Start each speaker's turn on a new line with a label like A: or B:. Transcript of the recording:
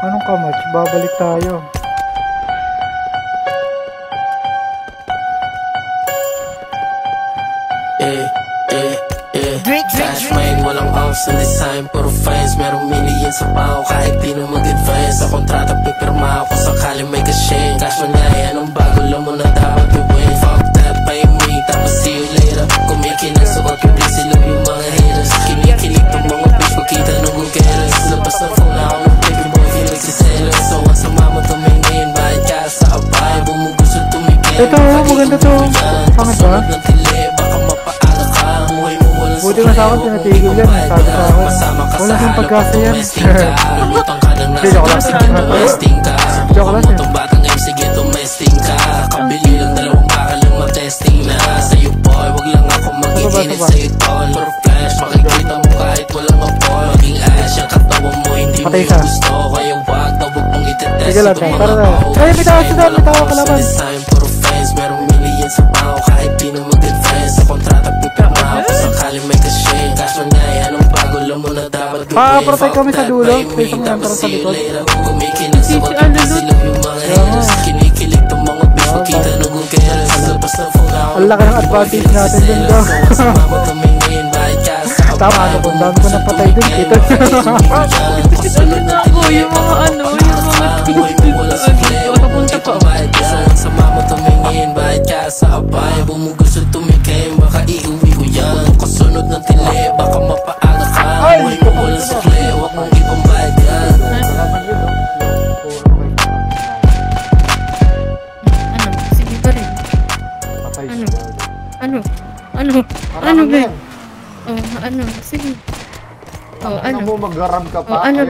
A: Anong kamats? Babalik tayo.
B: Flashmate, walang offs and design, puro fines. Merong million sa pao kahit di na mag-advance. Sa kontrata pipirma ako sakali may kashin. Cash mo na anong bago lang mo na dapat i-win. Fuck that, pay me, tapos see you later. Kumikinang suot yung please, sila yung mga haters. Kinikilig tong mga bitch, pagkita nung gugeras. Labas na phone na ako ng baby boy, yung nagsiselos. So ang sama mo tumingin, bakit ka sa abay? Bumugusto tumigil.
A: Ito, maganda to. Pangit ba?
B: Baka mapaaga ka, muhay mo walang
A: buti nga sa akin, tinatigil yan. Sabi sa akin, wala kang pagkasa yan.
B: Lulutang ka ng nasa
A: Joke lang.
B: domesting ka.
A: Joke lang.
B: Itong batang M, sige domesting ka. Kabili lang dalawang baka lang mag-testing na. Sa'yo boy, wag lang ako mag-iinit sa'yo tol. Puro flash, makikita mo kahit walang apol. Maging ash, ang katawan mo hindi mo yung gusto. Kaya wag na wag mong itetest.
A: Sige lang, tara na. Ay, bitaw kalaban.
B: Puro fans, merong million sa pao kahit di na mag-advance. Sa kontrata pipirma ako sakali may kashin. Cash man nga yan, anong bago lang mo na dapat gawin.
A: Protect kami sa dulo. Kaysa mo nantara sa likod.
B: Kumikinig sa kontrata sila yung mga haters. Kinikilig tong mga bitch, makita nung gugeras. Labas na phone ako.
A: Ang laki ng advantage natin dun daw. Tama, ano kung dami ko napatay dun. Ito.
C: Ano na ako, yung mga ano, yung mga papunta pa.
B: Sa mama tumingin, bakit ka sa abay? Bumugusto tumikim, baka iuwi ko yan. Kung kasunod ng tili, baka mapaaga ka. Huwag mo walang sukli, huwag mong ipambayad yan.
C: Ano? Sige pa rin. Ano ba? Oh, ano? Sige. Oh, ano?
D: Mag-grab ka pa?
C: Oh, ano?